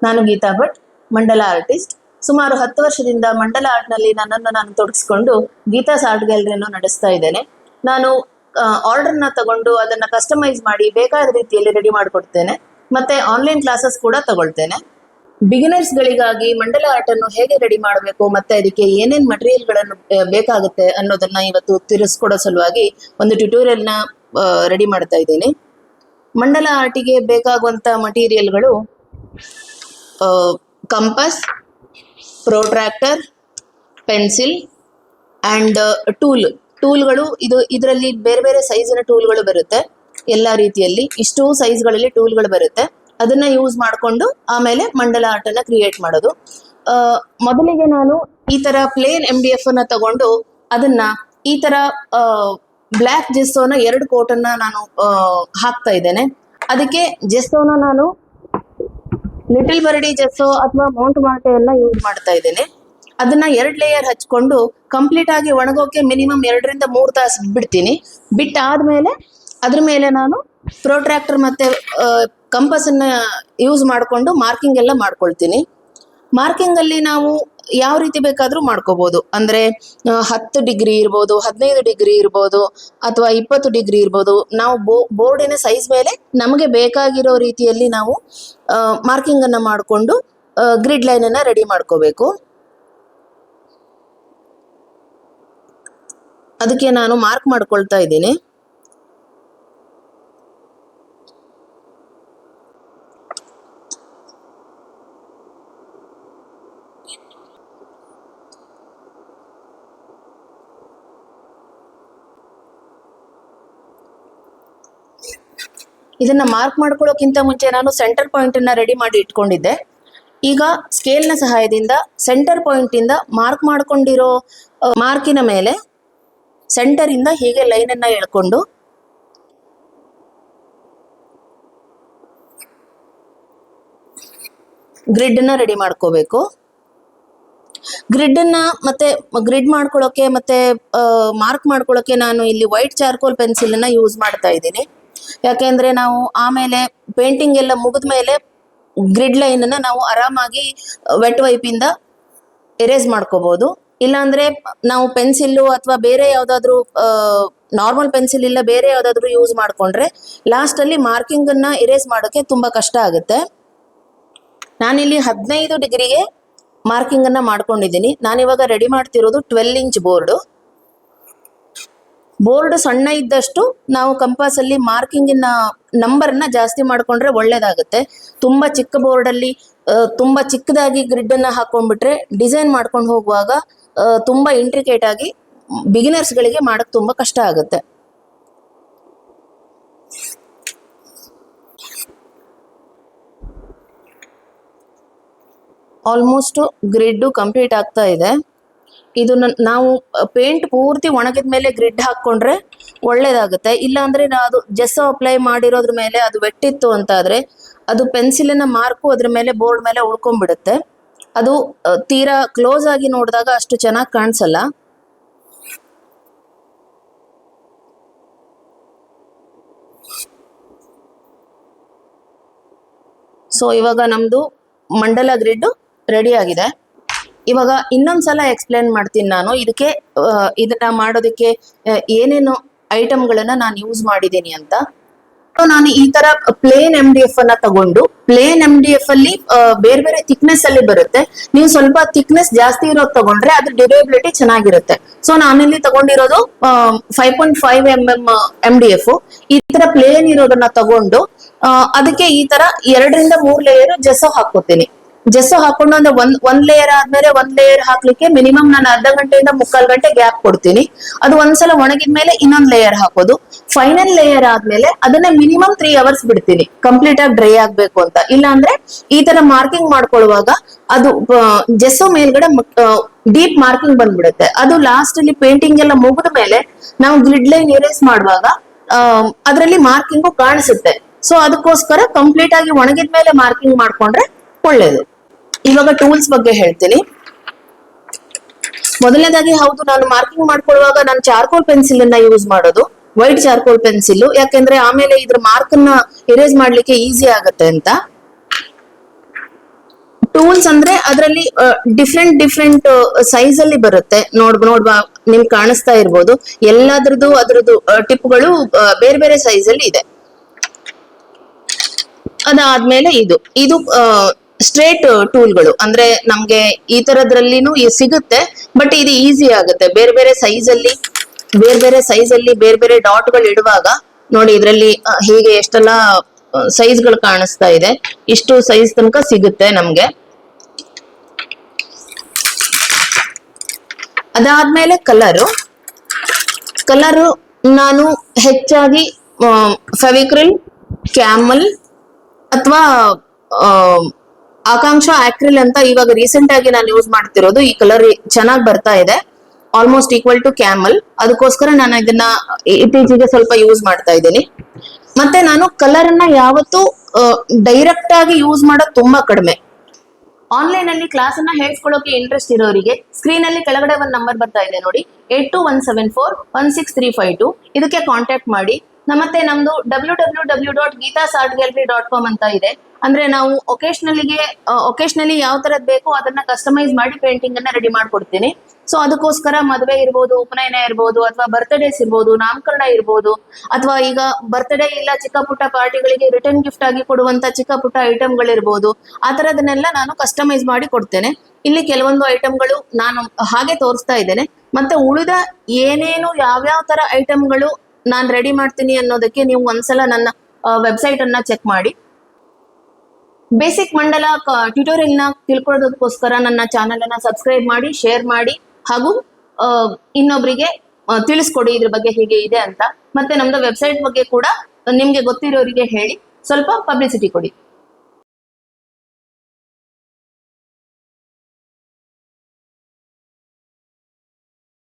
ನಾನು ಗೀತಾ ಭಟ್, ಮಂಡಲ ಆರ್ಟಿಸ್ಟ್. ಸುಮಾರು 10 ವರ್ಷದಿಂದ ಮಂಡಲ ಆರ್ಟ್ನಲ್ಲಿ ನನ್ನನ್ನು ನಾನು ತೊಡಗಿಸ್ಕೊಂಡು ಗೀತಾಸ್ ಆರ್ಟ್ ಗ್ಯಾಲರಿಯನ್ನು ನಡೆಸ್ತಾ ಇದ್ದೇನೆ. ನಾನು ಆರ್ಡರ್ನ ತಗೊಂಡು ಅದನ್ನ ಕಸ್ಟಮೈಸ್ ಮಾಡಿ ಬೇಕಾದ ರೀತಿಯಲ್ಲಿ ರೆಡಿ ಮಾಡಿಕೊಡ್ತೇನೆ. ಮತ್ತೆ ಆನ್ಲೈನ್ ಕ್ಲಾಸಸ್ ಕೂಡ ತಗೊಳ್ತೇನೆ. ಬಿಗಿನರ್ಸ್ಗಳಿಗಾಗಿ ಮಂಡಲ ಆರ್ಟ್ ಅನ್ನು ಹೇಗೆ ರೆಡಿ ಮಾಡಬೇಕು ಮತ್ತೆ ಅದಕ್ಕೆ ಏನೇನು ಮಟೀರಿಯಲ್ಗಳನ್ನು ಬೇಕಾಗುತ್ತೆ ಅನ್ನೋದನ್ನ ಇವತ್ತು ತಿಳಿಸ್ಕೊಡೋ ಸಲುವಾಗಿ ಒಂದು ಟ್ಯುಟೋರಿಯಲ್ನ ರೆಡಿ ಮಾಡ್ತಾ ಇದ್ದೀನಿ. ಮಂಡಲ ಆರ್ಟಿಗೆ ಬೇಕಾಗುವಂಥ ಮಟೀರಿಯಲ್ಗಳು ಕಂಪಸ್, ಪ್ರೊಟ್ರಾಕ್ಟರ್, ಪೆನ್ಸಿಲ್ ಆ್ಯಂಡ್ ಟೂಲ್ಗಳು. ಇದರಲ್ಲಿ ಬೇರೆ ಬೇರೆ ಸೈಜಿನ ಟೂಲ್ಗಳು ಬರುತ್ತೆ. ಎಲ್ಲ ರೀತಿಯಲ್ಲಿ ಇಷ್ಟು ಸೈಜ್ಗಳಲ್ಲಿ ಟೂಲ್ಗಳು ಬರುತ್ತೆ. ಅದನ್ನ ಯೂಸ್ ಮಾಡಿಕೊಂಡು ಆಮೇಲೆ ಮಂಡಲ ಆರ್ಟ್ ಅನ್ನ ಕ್ರಿಯೇಟ್ ಮಾಡೋದು. ಮೊದಲಿಗೆ ನಾನು ಈ ತರ ಪ್ಲೇನ್ MDF ಅನ್ನ ತಗೊಂಡು ಅದನ್ನ ಈ ತರ ಬ್ಲ್ಯಾಕ್ ಜೆಸ್ಸೋನ 2 ಕೋಟನ್ನ ನಾನು ಹಾಕ್ತಾ ಇದ್ದೇನೆ. ಅದಕ್ಕೆ ಜೆಸ್ಸೋನ ನಾನು ಲಿಟಲ್ ಬರ್ಡಿ ಜೆಸ್ಸೋ ಅಥವಾ ಮೌಂಟ್ ಮಾರ್ಟೆ ಎಲ್ಲ ಯೂಸ್ ಮಾಡ್ತಾ ಇದ್ದೇನೆ. ಅದನ್ನ 2 ಲೇಯರ್ ಹಚ್ಕೊಂಡು ಕಂಪ್ಲೀಟ್ ಆಗಿ ಒಣಗೋಕೆ ಮಿನಿಮಮ್ 2 ರಿಂದ 3 ತಾಸು ಬಿಡ್ತೀನಿ. ಬಿಟ್ಟಾದ್ಮೇಲೆ ಅದ್ರ ಮೇಲೆ ನಾನು ಪ್ರೊಟ್ರಾಕ್ಟರ್ ಮತ್ತೆ ಕಂಪಸ್ ಅನ್ನ ಯೂಸ್ ಮಾಡಿಕೊಂಡು ಮಾರ್ಕಿಂಗ್ ಎಲ್ಲ ಮಾಡ್ಕೊಳ್ತೀನಿ. ಮಾರ್ಕಿಂಗ್ ಅಲ್ಲಿ ನಾವು ಯಾವ ರೀತಿ ಬೇಕಾದ್ರೂ ಮಾಡ್ಕೋಬಹುದು. ಅಂದ್ರೆ 10 ಡಿಗ್ರಿ ಇರ್ಬೋದು, 15 ಡಿಗ್ರಿ ಇರ್ಬೋದು, ಅಥವಾ 20 ಡಿಗ್ರಿ ಇರ್ಬೋದು. ನಾವು ಬೋರ್ಡಿನ ಸೈಜ್ ಮೇಲೆ ನಮಗೆ ಬೇಕಾಗಿರೋ ರೀತಿಯಲ್ಲಿ ನಾವು ಮಾರ್ಕಿಂಗ್ ಅನ್ನ ಮಾಡಿಕೊಂಡು ಗ್ರಿಡ್ ಲೈನ್ ಅನ್ನ ರೆಡಿ ಮಾಡ್ಕೋಬೇಕು. ಅದಕ್ಕೆ ನಾನು ಮಾರ್ಕ್ ಮಾಡ್ಕೊಳ್ತಾ ಇದ್ದೀನಿ. ಇದನ್ನ ಮಾರ್ಕ್ ಮಾಡ್ಕೊಳ್ಳೋಕ್ಕಿಂತ ಮುಂಚೆ ನಾನು ಸೆಂಟರ್ ಪಾಯಿಂಟ್ ಅನ್ನ ರೆಡಿ ಮಾಡಿ ಇಟ್ಕೊಂಡಿದ್ದೆ. ಈಗ ಸ್ಕೇಲ್ನ ಸಹಾಯದಿಂದ ಸೆಂಟರ್ ಪಾಯಿಂಟ್ ಇಂದ ಮಾರ್ಕ್ ಮಾಡ್ಕೊಂಡಿರೋ ಮಾರ್ಕಿನ ಮೇಲೆ ಸೆಂಟರ್ ಇಂದ ಹೀಗೆ ಲೈನ್ ಅನ್ನ ಎಳ್ಕೊಂಡು ಗ್ರಿಡ್ ಅನ್ನ ರೆಡಿ ಮಾಡ್ಕೋಬೇಕು. ಗ್ರಿಡ್ ಅನ್ನ ಮತ್ತೆ ಗ್ರಿಡ್ ಮಾಡ್ಕೊಳ್ಳೋಕೆ ಮತ್ತೆ ಮಾರ್ಕ್ ಮಾಡ್ಕೊಳ್ಳೋಕೆ ನಾನು ಇಲ್ಲಿ ವೈಟ್ ಚಾರ್ಕೋಲ್ ಪೆನ್ಸಿಲ್ ಅನ್ನ ಯೂಸ್ ಮಾಡ್ತಾ ಇದ್ದೀನಿ. ಯಾಕೆಂದ್ರೆ ನಾವು ಆಮೇಲೆ ಪೇಂಟಿಂಗ್ ಎಲ್ಲ ಮುಗಿದ ಮೇಲೆ ಗ್ರಿಡ್ ಲೈನ್ ಅನ್ನ ನಾವು ಆರಾಮಾಗಿ ವೆಟ್ ವೈಪಿಂದ ಎರೇಸ್ ಮಾಡ್ಕೋಬಹುದು. ಇಲ್ಲಾಂದ್ರೆ ನಾವು ಪೆನ್ಸಿಲ್ ಅಥವಾ ಬೇರೆ ಯಾವ್ದಾದ್ರು ನಾರ್ಮಲ್ ಪೆನ್ಸಿಲ್ ಇಲ್ಲ ಬೇರೆ ಯಾವ್ದಾದ್ರು ಯೂಸ್ ಮಾಡ್ಕೊಂಡ್ರೆ ಲಾಸ್ಟ್ ಅಲ್ಲಿ ಮಾರ್ಕಿಂಗ್ ಅನ್ನ ಎರೇಸ್ ಮಾಡೋಕೆ ತುಂಬಾ ಕಷ್ಟ ಆಗುತ್ತೆ. ನಾನಿಲ್ಲಿ 15 ಡಿಗ್ರಿಗೆ ಮಾರ್ಕಿಂಗ್ ಅನ್ನ ಮಾಡ್ಕೊಂಡಿದ್ದೀನಿ. ನಾನಿವಾಗ ರೆಡಿ ಮಾಡ್ತಿರೋದು 12 ಇಂಚ್ ಬೋರ್ಡ್ ಸಣ್ಣ ಇದ್ದಷ್ಟು ನಾವು ಕಂಪಾಸ್ ಅಲ್ಲಿ ಮಾರ್ಕಿಂಗಿನ ನಂಬರ್ನ ಜಾಸ್ತಿ ಮಾಡ್ಕೊಂಡ್ರೆ ಒಳ್ಳೇದಾಗುತ್ತೆ. ತುಂಬಾ ಚಿಕ್ಕ ಬೋರ್ಡ್ ಅಲ್ಲಿ ತುಂಬಾ ಚಿಕ್ಕದಾಗಿ ಗ್ರಿಡ್ ಅನ್ನ ಹಾಕೊಂಡ್ಬಿಟ್ರೆ ಡಿಸೈನ್ ಮಾಡ್ಕೊಂಡು ಹೋಗುವಾಗ ತುಂಬಾ ಇಂಟ್ರಿಕೇಟ್ ಆಗಿ ಬಿಗಿನರ್ಸ್ ಗಳಿಗೆ ಮಾಡಕ್ ತುಂಬಾ ಕಷ್ಟ ಆಗುತ್ತೆ. ಆಲ್ಮೋಸ್ಟ್ ಗ್ರಿಡ್ ಕಂಪ್ಲೀಟ್ ಆಗ್ತಾ ಇದೆ. ಇದನ್ನ ನಾವು ಪೇಂಟ್ ಪೂರ್ತಿ ಒಣಗಿದ ಮೇಲೆ ಗ್ರಿಡ್ ಹಾಕೊಂಡ್ರೆ ಒಳ್ಳೇದಾಗುತ್ತೆ. ಇಲ್ಲ ಅಂದ್ರೆ ಅದು ಜೆಸ್ಸೋ ಅಪ್ಲೈ ಮಾಡಿರೋದ್ರ ಮೇಲೆ ಅದು ವೆಟ್ಟಿತ್ತು ಅಂತಾದ್ರೆ ಅದು ಪೆನ್ಸಿಲಿನ ಮಾರ್ಕು ಅದ್ರ ಮೇಲೆ ಬೋರ್ಡ್ ಮೇಲೆ ಉಳ್ಕೊಂಡ್ಬಿಡುತ್ತೆ. ಅದು ತೀರಾ ಕ್ಲೋಸ್ ಆಗಿ ನೋಡಿದಾಗ ಅಷ್ಟು ಚೆನ್ನಾಗಿ ಕಾಣಿಸಲ್ಲ. ಸೊ ಇವಾಗ ನಮ್ದು ಮಂಡಲ ಗ್ರಿಡ್ ರೆಡಿ ಆಗಿದೆ. ಇವಾಗ ಇನ್ನೊಂದ್ಸಲ ಎಕ್ಸ್ಪ್ಲೇನ್ ಮಾಡ್ತೀನಿ ನಾನು ಇದನ್ನ ಮಾಡೋದಕ್ಕೆ ಏನೇನು ಐಟಮ್ಗಳನ್ನ ನಾನು ಯೂಸ್ ಮಾಡಿದ್ದೀನಿ ಅಂತ. ನಾನು ಈ ತರ ಪ್ಲೇನ್ MDF ಅನ್ನ ತಗೊಂಡು ಪ್ಲೇನ್ MDF ಅಲ್ಲಿ ಬೇರೆ ಬೇರೆ ಥಿಕ್ನೆಸ್ ಅಲ್ಲಿ ಬರುತ್ತೆ. ನೀವು ಸ್ವಲ್ಪ ಥಿಕ್ನೆಸ್ ಜಾಸ್ತಿ ಇರೋದು ತಗೊಂಡ್ರೆ ಅದ್ರ ಡ್ಯೂರೇಬಿಲಿಟಿ ಚೆನ್ನಾಗಿರುತ್ತೆ. ಸೊ ನಾನಿಲ್ಲಿ ತಗೊಂಡಿರೋದು 5.5 mm MDF. ಈ ತರ ಪ್ಲೇನ್ ಇರೋದನ್ನ ತಗೊಂಡು ಅದಕ್ಕೆ ಈ ತರ 2 ರಿಂದ 3 ಲೇಯರ್ ಜೆಸ್ಸೋ ಹಾಕೋತೀನಿ. ಜೆಸ್ಸೋ ಹಾಕೊಂಡು ಅಂದ್ರೆ ಒಂದ್ ಲೇಯರ್ ಆದ್ಮೇಲೆ 1 ಲೇಯರ್ ಹಾಕ್ಲಿಕ್ಕೆ ಮಿನಿಮಮ್ ನಾನು ಅರ್ಧ ಗಂಟೆಯಿಂದ 3/4 ಗಂಟೆ ಗ್ಯಾಪ್ ಕೊಡ್ತೀನಿ. ಅದು ಒಂದ್ಸಲ ಒಣಗಿದ್ಮೇಲೆ ಇನ್ನೊಂದ್ ಲೇಯರ್ ಹಾಕೋದು. ಫೈನಲ್ ಲೇಯರ್ ಆದ್ಮೇಲೆ ಅದನ್ನ ಮಿನಿಮಮ್ 3 ಅವರ್ಸ್ ಬಿಡ್ತೀನಿ ಕಂಪ್ಲೀಟ್ ಆಗಿ ಡ್ರೈ ಆಗ್ಬೇಕು ಅಂತ. ಇಲ್ಲ ಅಂದ್ರೆ ಈ ತರ ಮಾರ್ಕಿಂಗ್ ಮಾಡ್ಕೊಳ್ಳುವಾಗ ಅದು ಜೆಸ್ಸೋ ಮೇಲ್ಗಡೆ ಡೀಪ್ ಮಾರ್ಕಿಂಗ್ ಬಂದ್ಬಿಡುತ್ತೆ. ಅದು ಲಾಸ್ಟ್ ಅಲ್ಲಿ ಪೇಂಟಿಂಗ್ ಎಲ್ಲ ಮುಗಿದ ಮೇಲೆ ನಾವು ಗ್ರಿಡ್ ಲೈನ್ ಎರೇಸ್ ಮಾಡುವಾಗ ಅದರಲ್ಲಿ ಮಾರ್ಕಿಂಗು ಕಾಣಿಸುತ್ತೆ. ಸೊ ಅದಕ್ಕೋಸ್ಕರ ಕಂಪ್ಲೀಟ್ ಆಗಿ ಒಣಗಿದ್ಮೇಲೆ ಮಾರ್ಕಿಂಗ್ ಮಾಡ್ಕೊಂಡ್ರೆ ಒಳ್ಳೇದು. ಇವಾಗ ಟೂಲ್ಸ್ ಬಗ್ಗೆ ಹೇಳ್ತೀನಿ. ಮೊದಲನೇದಾಗಿ ಹೌದು, ನಾನು ಮಾರ್ಕಿಂಗ್ ಮಾಡ್ಕೊಳ್ಳುವಾಗ ನಾನು ಚಾರ್ಕೋಲ್ ಪೆನ್ಸಿಲ್ ಅನ್ನ ಯೂಸ್ ಮಾಡೋದು, ವೈಟ್ ಚಾರ್ಕೋಲ್ ಪೆನ್ಸಿಲ್. ಯಾಕೆಂದ್ರೆ ಆಮೇಲೆ ಇದ್ರ ಮಾರ್ಕ್ ಅನ್ನ ಎರೇಸ್ ಮಾಡ್ಲಿಕ್ಕೆ ಈಸಿ ಆಗತ್ತೆ ಅಂತ. ಟೂಲ್ಸ್ ಅಂದ್ರೆ ಅದರಲ್ಲಿ ಡಿಫ್ರೆಂಟ್ ಸೈಜ್ ಅಲ್ಲಿ ಬರುತ್ತೆ. ನೋಡ್ಬಾ ನಿಮ್ಗೆ ಕಾಣಿಸ್ತಾ ಇರ್ಬೋದು, ಎಲ್ಲಾದ್ರದ್ದು ಅದ್ರದ್ದು ಟಿಪ್ಗಳು ಬೇರೆ ಬೇರೆ ಸೈಜ್ ಅಲ್ಲಿ ಇದೆ. ಅದಾದ್ಮೇಲೆ ಇದು ಸ್ಟ್ರೇಟ್ ಟೂಲ್ಗಳು, ಅಂದ್ರೆ ನಮ್ಗೆ ಈ ತರದ್ರಲ್ಲಿನೂ ಸಿಗುತ್ತೆ, ಬಟ್ ಇದು ಈಸಿ ಆಗುತ್ತೆ. ಬೇರೆ ಬೇರೆ ಸೈಜ್ ಅಲ್ಲಿ ಬೇರೆ ಬೇರೆ ಡಾಟ್ ಗಳು ಇಡುವಾಗ ನೋಡಿ, ಇದ್ರಲ್ಲಿ ಹೀಗೆ ಎಷ್ಟೆಲ್ಲ ಸೈಜ್ ಗಳು ಕಾಣಿಸ್ತಾ ಇದೆ. ಇಷ್ಟು ಸೈಜ್ ತನಕ ಸಿಗುತ್ತೆ ನಮ್ಗೆ. ಅದಾದ್ಮೇಲೆ ಕಲರು ನಾನು ಹೆಚ್ಚಾಗಿ ಫೆವಿಕ್ರಿಲ್, ಕ್ಯಾಮಲ್ ಅಥವಾ ಆಕಾಂಕ್ಷ ಆಕ್ರಿಲ್ ಅಂತ ಇವಾಗ ರೀಸೆಂಟ್ ಆಗಿ ನಾನು ಯೂಸ್ ಮಾಡ್ತಿರೋದು. ಈ ಕಲರ್ ಚೆನ್ನಾಗಿ ಬರ್ತಾ ಇದೆ, ಆಲ್ಮೋಸ್ಟ್ ಈಕ್ವಲ್ ಟು ಕ್ಯಾಮಲ್. ಅದಕ್ಕೋಸ್ಕರ ನಾನು ಇದನ್ನ ಇತ್ತೀಚೆಗೆ ಸ್ವಲ್ಪ ಯೂಸ್ ಮಾಡ್ತಾ ಇದ್ದೀನಿ. ಮತ್ತೆ ನಾನು ಕಲರ್ ಅನ್ನ ಯಾವತ್ತೂ ಡೈರೆಕ್ಟ್ ಆಗಿ ಯೂಸ್ ಮಾಡೋದು ತುಂಬಾ ಕಡಿಮೆ. ಆನ್ಲೈನ್ ಅಲ್ಲಿ ಕ್ಲಾಸ್ ಅನ್ನ ಹೇಳ್ಕೊಳ್ಳೋಕೆ ಇಂಟ್ರೆಸ್ಟ್ ಇರೋರಿಗೆ ಸ್ಕ್ರೀನ್ ಅಲ್ಲಿ ಕೆಳಗಡೆ ಒಂದು ನಂಬರ್ ಬರ್ತಾ ಇದೆ ನೋಡಿ, 8217416352. ಇದಕ್ಕೆ ಕಾಂಟ್ಯಾಕ್ಟ್ ಮಾಡಿ. ಮತ್ತೆ ನಮ್ದು www.geetasartgallery.com ಅಂತ ಇದೆ. ಅಂದ್ರೆ ನಾವು ಒಕೇಶನಲಿ ಯಾವ ತರದ್ ಬೇಕು ಅದನ್ನ ಕಸ್ಟಮೈಸ್ ಮಾಡಿ ಪೇಂಟಿಂಗ್ ಅನ್ನ ರೆಡಿ ಮಾಡ್ಕೊಡ್ತೀನಿ. ಸೊ ಅದಕ್ಕೋಸ್ಕರ ಮದುವೆ ಇರ್ಬೋದು, ಉಪನಯನ ಇರ್ಬೋದು, ಅಥವಾ ಬರ್ತ್ಡೇಸ್ ಇರ್ಬೋದು, ನಾಮಕರಣ ಇರ್ಬೋದು, ಅಥವಾ ಈಗ ಬರ್ತ್ಡೇ ಇಲ್ಲ ಚಿಕ್ಕ ಪುಟ್ಟ ಪಾರ್ಟಿಗಳಿಗೆ ರಿಟರ್ನ್ ಗಿಫ್ಟ್ ಆಗಿ ಕೊಡುವಂತ ಚಿಕ್ಕ ಪುಟ್ಟ ಐಟಮ್ಗಳಿರ್ಬೋದು, ಆ ತರದನ್ನೆಲ್ಲ ನಾನು ಕಸ್ಟಮೈಸ್ ಮಾಡಿ ಕೊಡ್ತೇನೆ. ಇಲ್ಲಿ ಕೆಲವೊಂದು ಐಟಮ್ಗಳು ನಾನು ಹಾಗೆ ತೋರಿಸ್ತಾ ಇದ್ದೇನೆ. ಮತ್ತೆ ಉಳಿದ ಏನೇನು ಯಾವ್ಯಾವ ತರ ಐಟಮ್ಗಳು ನಾನು ರೆಡಿ ಮಾಡ್ತೀನಿ ಅನ್ನೋದಕ್ಕೆ ನೀವು ಒಂದ್ಸಲ ನನ್ನ ವೆಬ್ಸೈಟ್ ಅನ್ನ ಚೆಕ್ ಮಾಡಿ. ಬೇಸಿಕ್ ಮಂಡಲ ಟ್ಯುಟೋರಿಯಲ್ ನ ತಿಳ್ಕೊಳ್ಳೋದಕ್ಕೋಸ್ಕರ ನನ್ನ ಚಾನೆಲ್ ಅನ್ನ ಸಬ್ಸ್ಕ್ರೈಬ್ ಮಾಡಿ, ಶೇರ್ ಮಾಡಿ, ಹಾಗೂ ಇನ್ನೊಬ್ರಿಗೆ ತಿಳಿಸ್ಕೊಡಿ ಇದ್ರ ಬಗ್ಗೆ ಹೀಗೆ ಇದೆ ಅಂತ. ಮತ್ತೆ ನಮ್ದು ವೆಬ್ಸೈಟ್ ಬಗ್ಗೆ ಕೂಡ ನಿಮ್ಗೆ ಗೊತ್ತಿರೋರಿಗೆ ಹೇಳಿ ಸ್ವಲ್ಪ ಪಬ್ಲಿಸಿಟಿ ಕೊಡಿ.